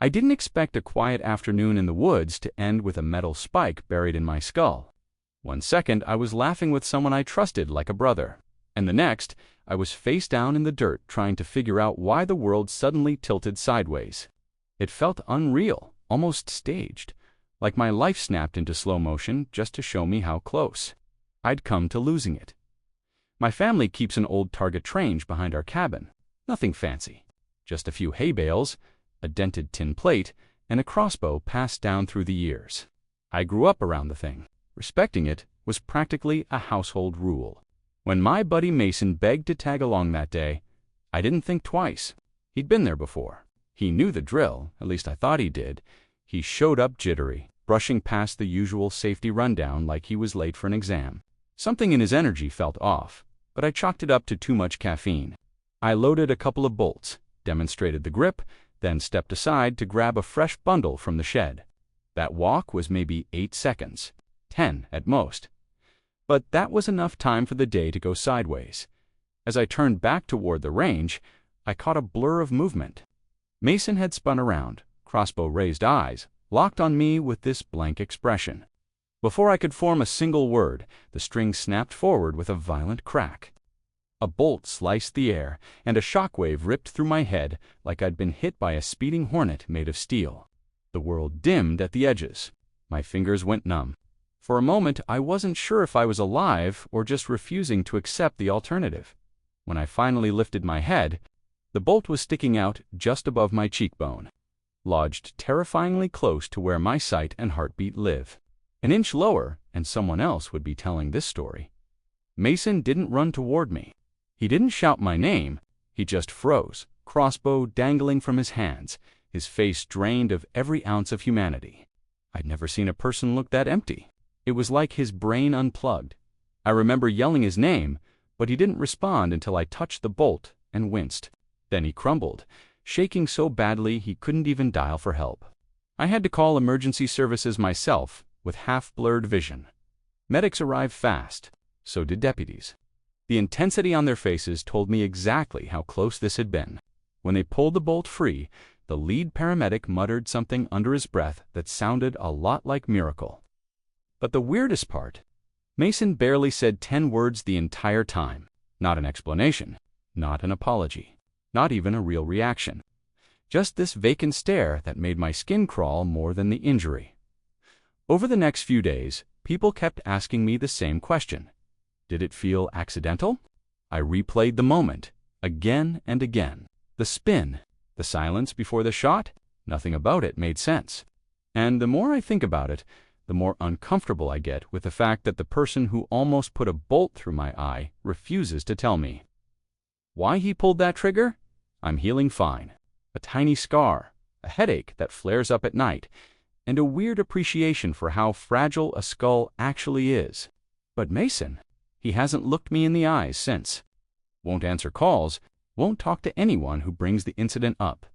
I didn't expect a quiet afternoon in the woods to end with a metal spike buried in my skull. One second, I was laughing with someone I trusted like a brother, and the next, I was face down in the dirt trying to figure out why the world suddenly tilted sideways. It felt unreal, almost staged, like my life snapped into slow motion just to show me how close I'd come to losing it. My family keeps an old target range behind our cabin. Nothing fancy, just a few hay bales, a dented tin plate, and a crossbow passed down through the years. I grew up around the thing. Respecting it was practically a household rule. When my buddy Mason begged to tag along that day, I didn't think twice. He'd been there before. He knew the drill, at least I thought he did. He showed up jittery, brushing past the usual safety rundown like he was late for an exam. Something in his energy felt off, but I chalked it up to too much caffeine. I loaded a couple of bolts, demonstrated the grip, then stepped aside to grab a fresh bundle from the shed. That walk was maybe 8 seconds, 10 at most. But that was enough time for the day to go sideways. As I turned back toward the range, I caught a blur of movement. Mason had spun around, crossbow raised eyes, locked on me with this blank expression. Before I could form a single word, the string snapped forward with a violent crack. A bolt sliced the air, and a shockwave ripped through my head like I'd been hit by a speeding hornet made of steel. The world dimmed at the edges. My fingers went numb. For a moment, I wasn't sure if I was alive or just refusing to accept the alternative. When I finally lifted my head, the bolt was sticking out just above my cheekbone, lodged terrifyingly close to where my sight and heartbeat live. An inch lower, and someone else would be telling this story. Mason didn't run toward me. He didn't shout my name. He just froze, crossbow dangling from his hands, his face drained of every ounce of humanity. I'd never seen a person look that empty. It was like his brain unplugged. I remember yelling his name, but he didn't respond until I touched the bolt and winced. Then he crumbled, shaking so badly he couldn't even dial for help. I had to call emergency services myself with half-blurred vision. Medics arrived fast, so did deputies. The intensity on their faces told me exactly how close this had been. When they pulled the bolt free, the lead paramedic muttered something under his breath that sounded a lot like miracle. But the weirdest part, Mason barely said 10 words the entire time. Not an explanation, not an apology, not even a real reaction. Just this vacant stare that made my skin crawl more than the injury. Over the next few days, people kept asking me the same question. Did it feel accidental? I replayed the moment, again and again. The spin, the silence before the shot, nothing about it made sense. And the more I think about it, the more uncomfortable I get with the fact that the person who almost put a bolt through my eye refuses to tell me. Why he pulled that trigger? I'm healing fine. A tiny scar, a headache that flares up at night, and a weird appreciation for how fragile a skull actually is. But Mason, he hasn't looked me in the eyes since. Won't answer calls, won't talk to anyone who brings the incident up.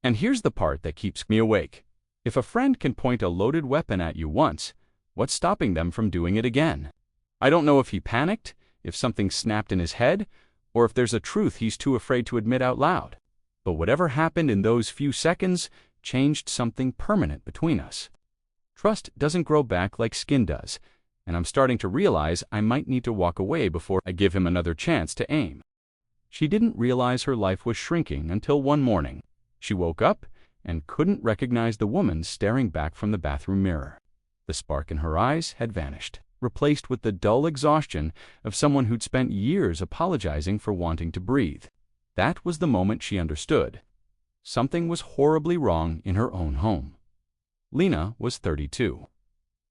And here's the part that keeps me awake. If a friend can point a loaded weapon at you once, what's stopping them from doing it again? I don't know if he panicked, if something snapped in his head, or if there's a truth he's too afraid to admit out loud. But whatever happened in those few seconds changed something permanent between us. Trust doesn't grow back like skin does, and I'm starting to realize I might need to walk away before I give him another chance to aim. She didn't realize her life was shrinking until one morning. She woke up and couldn't recognize the woman staring back from the bathroom mirror. The spark in her eyes had vanished, replaced with the dull exhaustion of someone who'd spent years apologizing for wanting to breathe. That was the moment she understood. Something was horribly wrong in her own home. Lena was 32.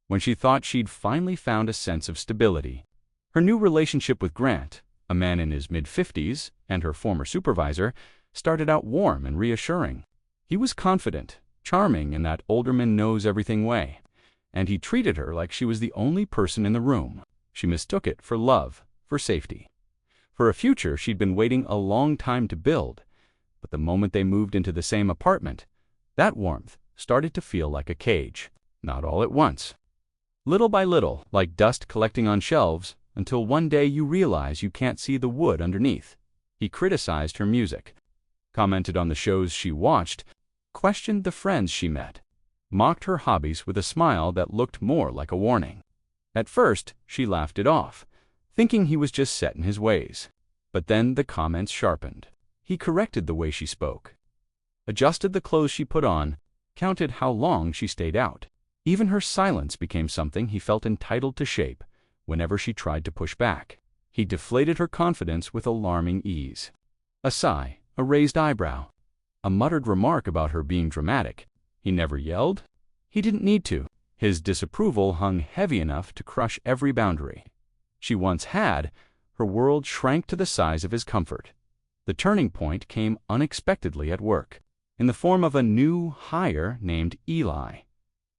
When she thought she'd finally found a sense of stability, her new relationship with Grant, a man in his mid-50s, and her former supervisor, started out warm and reassuring. He was confident, charming in that older-man-knows-everything way, and he treated her like she was the only person in the room. She mistook it for love, for safety, for a future she'd been waiting a long time to build. But the moment they moved into the same apartment, that warmth started to feel like a cage. Not all at once. Little by little, like dust collecting on shelves, until one day you realize you can't see the wood underneath. He criticized her music, commented on the shows she watched, questioned the friends she met, mocked her hobbies with a smile that looked more like a warning. At first, she laughed it off, thinking he was just set in his ways. But then the comments sharpened. He corrected the way she spoke, adjusted the clothes she put on, counted how long she stayed out. Even her silence became something he felt entitled to shape whenever she tried to push back. He deflated her confidence with alarming ease. A sigh, a raised eyebrow, a muttered remark about her being dramatic. He never yelled. He didn't need to. His disapproval hung heavy enough to crush every boundary she once had. Her world shrank to the size of his comfort. The turning point came unexpectedly at work, in the form of a new hire named Eli.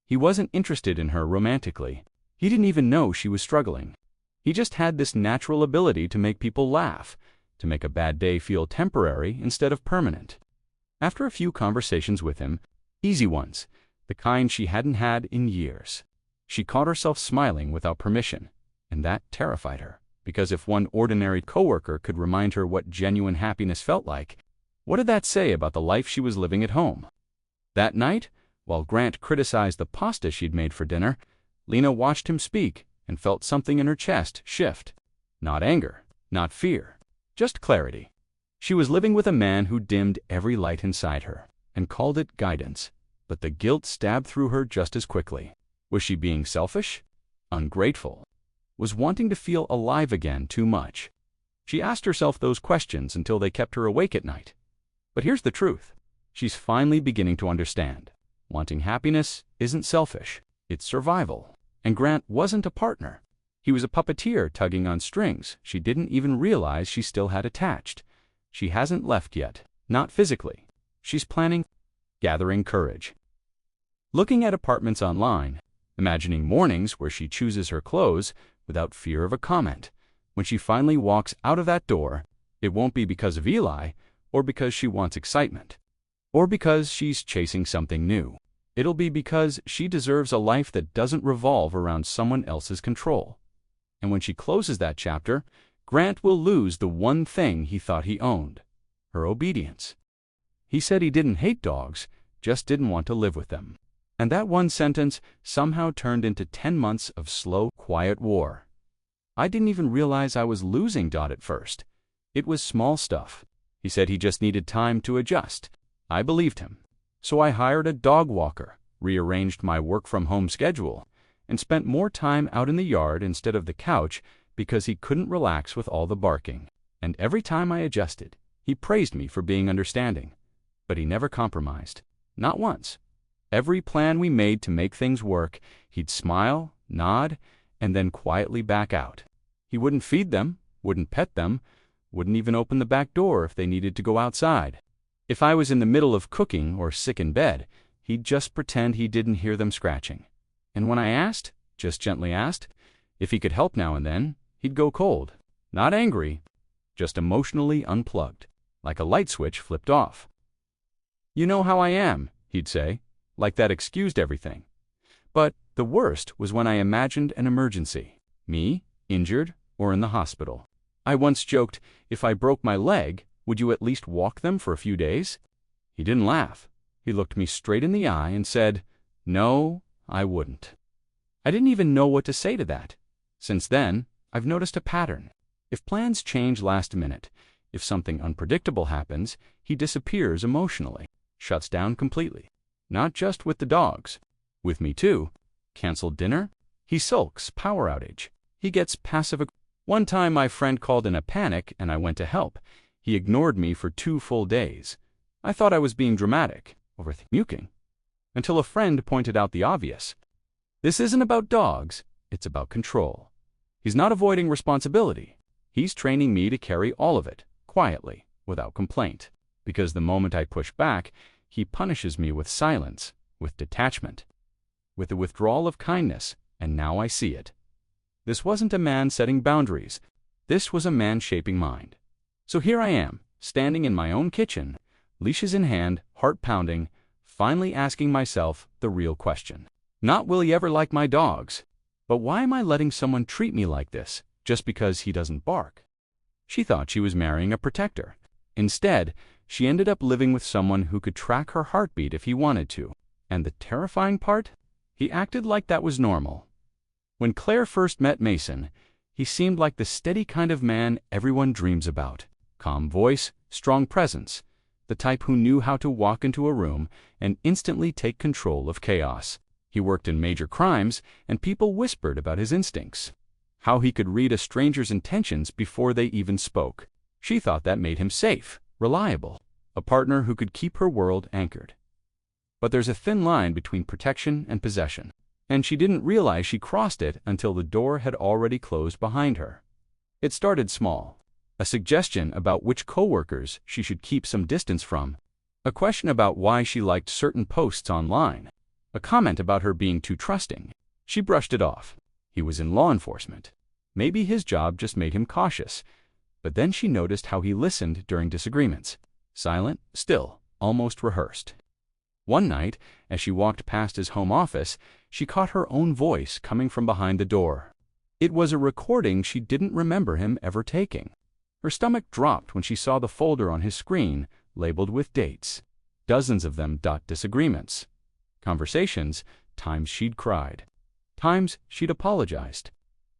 He wasn't interested in her romantically. He didn't even know she was struggling. He just had this natural ability to make people laugh, to make a bad day feel temporary instead of permanent. After a few conversations with him, easy ones, the kind she hadn't had in years, she caught herself smiling without permission, and that terrified her. Because if one ordinary coworker could remind her what genuine happiness felt like, what did that say about the life she was living at home? That night, while Grant criticized the pasta she'd made for dinner, Lena watched him speak and felt something in her chest shift. Not anger, not fear, just clarity. She was living with a man who dimmed every light inside her and called it guidance, but the guilt stabbed through her just as quickly. Was she being selfish? Ungrateful? Was wanting to feel alive again too much? She asked herself those questions until they kept her awake at night. But here's the truth. She's finally beginning to understand. Wanting happiness isn't selfish. It's survival. And Grant wasn't a partner. He was a puppeteer tugging on strings she didn't even realize she still had attached. She hasn't left yet. Not physically. She's planning, gathering courage. Looking at apartments online, imagining mornings where she chooses her clothes without fear of a comment. When she finally walks out of that door, it won't be because of Eli, or because she wants excitement, or because she's chasing something new. It'll be because she deserves a life that doesn't revolve around someone else's control. And when she closes that chapter, Grant will lose the one thing he thought he owned, her obedience. He said he didn't hate dogs, just didn't want to live with them. And that one sentence somehow turned into 10 months of slow, quiet war. I didn't even realize I was losing Dot at first. It was small stuff. He said he just needed time to adjust. I believed him. So I hired a dog walker, rearranged my work-from-home schedule, and spent more time out in the yard instead of the couch because he couldn't relax with all the barking. And every time I adjusted, he praised me for being understanding. But he never compromised. Not once. Every plan we made to make things work, he'd smile, nod, and then quietly back out. He wouldn't feed them, wouldn't pet them, wouldn't even open the back door if they needed to go outside. If I was in the middle of cooking or sick in bed, he'd just pretend he didn't hear them scratching. And when I asked, just gently asked, if he could help now and then, he'd go cold. Not angry, just emotionally unplugged, like a light switch flipped off. "You know how I am," he'd say, like that excused everything. But the worst was when I imagined an emergency, me, injured, or in the hospital. I once joked, if I broke my leg, would you at least walk them for a few days? He didn't laugh. He looked me straight in the eye and said, "No, I wouldn't." I didn't even know what to say to that. Since then, I've noticed a pattern. If plans change last minute, if something unpredictable happens, he disappears emotionally, shuts down completely. Not just with the dogs. With me too. Canceled dinner? He sulks, power outage. He gets passive. One time my friend called in a panic and I went to help. He ignored me for 2 full days. I thought I was being dramatic, overthinking, until a friend pointed out the obvious. This isn't about dogs, it's about control. He's not avoiding responsibility. He's training me to carry all of it, quietly, without complaint. Because the moment I push back, he punishes me with silence, with detachment, with the withdrawal of kindness, and now I see it. This wasn't a man setting boundaries. This was a man shaping mine. So here I am, standing in my own kitchen, leashes in hand, heart pounding, finally asking myself the real question. Not will he ever like my dogs, but why am I letting someone treat me like this just because he doesn't bark? She thought she was marrying a protector. Instead, She ended up living with someone who could track her heartbeat if he wanted to. And the terrifying part? He acted like that was normal. When Claire first met Mason, he seemed like the steady kind of man everyone dreams about. Calm voice, strong presence, the type who knew how to walk into a room and instantly take control of chaos. He worked in major crimes, and people whispered about his instincts. How he could read a stranger's intentions before they even spoke. She thought that made him safe, reliable, a partner who could keep her world anchored. But there's a thin line between protection and possession, and she didn't realize she crossed it until the door had already closed behind her. It started small. A suggestion about which coworkers she should keep some distance from. A question about why she liked certain posts online. A comment about her being too trusting. She brushed it off. He was in law enforcement. Maybe his job just made him cautious. But then she noticed how he listened during disagreements. Silent, still, almost rehearsed. One night, as she walked past his home office, she caught her own voice coming from behind the door. It was a recording she didn't remember him ever taking. Her stomach dropped when she saw the folder on his screen, labeled with dates. Dozens of them. Disagreements. Conversations, times she'd cried. Times she'd apologized.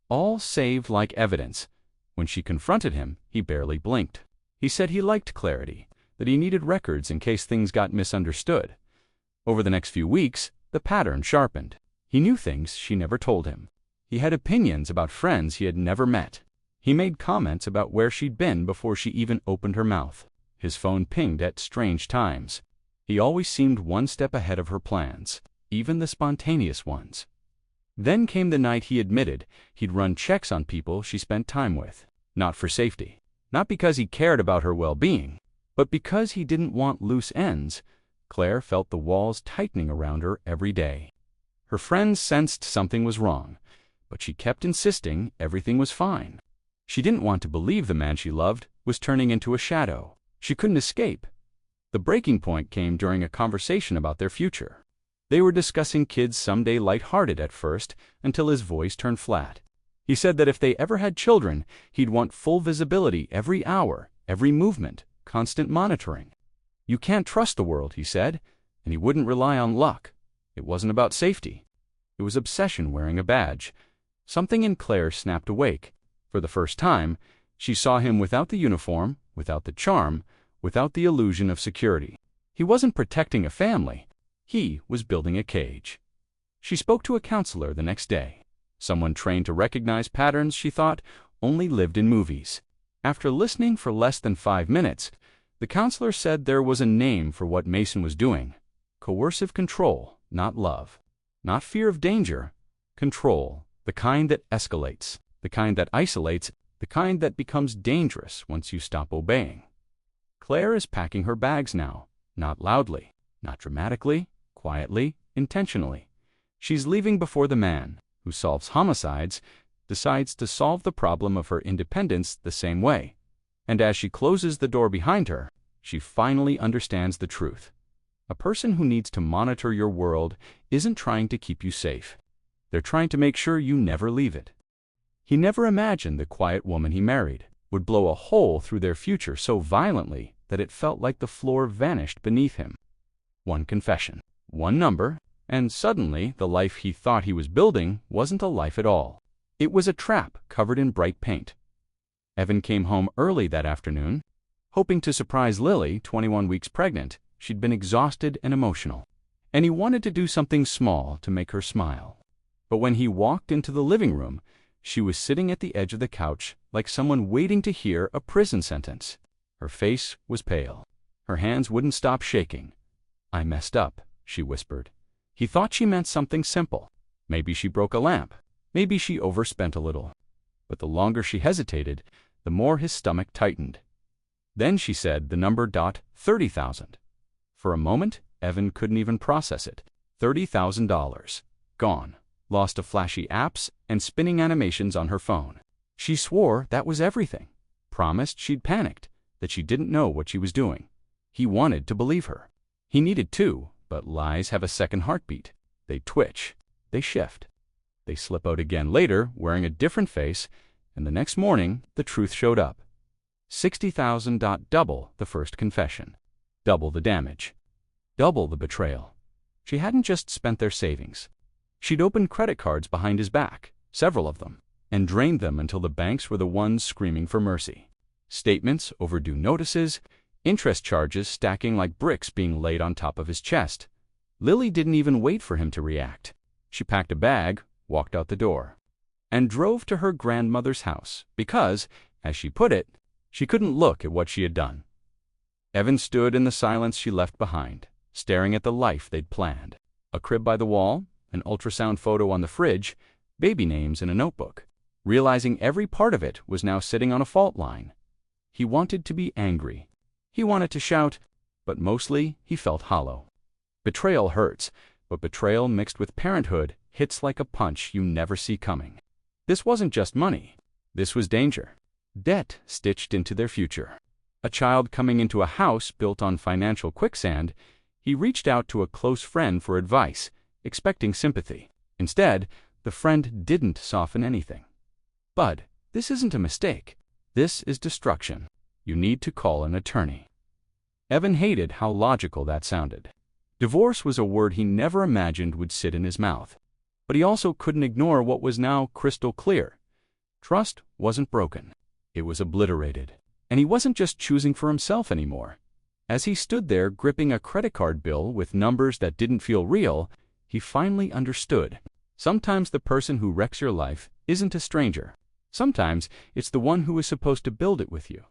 All saved like evidence. When she confronted him, he barely blinked. He said he liked clarity, that he needed records in case things got misunderstood. Over the next few weeks, the pattern sharpened. He knew things she never told him. He had opinions about friends he had never met. He made comments about where she'd been before she even opened her mouth. His phone pinged at strange times. He always seemed one step ahead of her plans, even the spontaneous ones. Then came the night he admitted he'd run checks on people she spent time with. Not for safety. Not because he cared about her well-being, but because he didn't want loose ends. Claire felt the walls tightening around her every day. Her friends sensed something was wrong, but she kept insisting everything was fine. She didn't want to believe the man she loved was turning into a shadow. She couldn't escape. The breaking point came during a conversation about their future. They were discussing kids someday, light-hearted at first, until his voice turned flat. He said that if they ever had children, he'd want full visibility every hour, every movement, constant monitoring. You can't trust the world, he said, and he wouldn't rely on luck. It wasn't about safety. It was obsession wearing a badge. Something in Claire snapped awake. For the first time, she saw him without the uniform, without the charm, without the illusion of security. He wasn't protecting a family. He was building a cage. She spoke to a counselor the next day. Someone trained to recognize patterns she thought only lived in movies. After listening for less than 5 minutes, the counselor said there was a name for what Mason was doing. Coercive control, not love. Not fear of danger. Control, the kind that escalates. The kind that isolates, the kind that becomes dangerous once you stop obeying. Claire is packing her bags now, not loudly, not dramatically, quietly, intentionally. She's leaving before the man, who solves homicides, decides to solve the problem of her independence the same way. And as she closes the door behind her, she finally understands the truth. A person who needs to monitor your world isn't trying to keep you safe. They're trying to make sure you never leave it. He never imagined the quiet woman he married would blow a hole through their future so violently that it felt like the floor vanished beneath him. One confession, one number, and suddenly the life he thought he was building wasn't a life at all. It was a trap covered in bright paint. Evan came home early that afternoon. Hoping to surprise Lily, 21 weeks pregnant, she'd been exhausted and emotional, and he wanted to do something small to make her smile. But when he walked into the living room, she was sitting at the edge of the couch like someone waiting to hear a prison sentence. Her face was pale. Her hands wouldn't stop shaking. "I messed up," she whispered. He thought she meant something simple. Maybe she broke a lamp. Maybe she overspent a little. But the longer she hesitated, the more his stomach tightened. Then she said the number. 30,000. For a moment, Evan couldn't even process it. $30,000. Gone. Lost to flashy apps and spinning animations on her phone. She swore that was everything. Promised she'd panicked, that she didn't know what she was doing. He wanted to believe her. He needed to, but lies have a second heartbeat. They twitch. They shift. They slip out again later, wearing a different face, and the next morning, the truth showed up. 60,000. Double the first confession. Double the damage. Double the betrayal. She hadn't just spent their savings. She'd opened credit cards behind his back, several of them, and drained them until the banks were the ones screaming for mercy. Statements, overdue notices, interest charges stacking like bricks being laid on top of his chest. Lily didn't even wait for him to react. She packed a bag, walked out the door, and drove to her grandmother's house because, as she put it, she couldn't look at what she had done. Evan stood in the silence she left behind, staring at the life they'd planned. A crib by the wall, an ultrasound photo on the fridge, baby names in a notebook. Realizing every part of it was now sitting on a fault line. He wanted to be angry. He wanted to shout, but mostly he felt hollow. Betrayal hurts, but betrayal mixed with parenthood hits like a punch you never see coming. This wasn't just money. This was danger. Debt stitched into their future. A child coming into a house built on financial quicksand, he reached out to a close friend for advice, expecting sympathy. Instead, the friend didn't soften anything. "Bud, this isn't a mistake. This is destruction. You need to call an attorney." Evan hated how logical that sounded. Divorce was a word he never imagined would sit in his mouth. But he also couldn't ignore what was now crystal clear. Trust wasn't broken. It was obliterated. And he wasn't just choosing for himself anymore. As he stood there gripping a credit card bill with numbers that didn't feel real, he finally understood. Sometimes the person who wrecks your life isn't a stranger. Sometimes it's the one who is supposed to build it with you.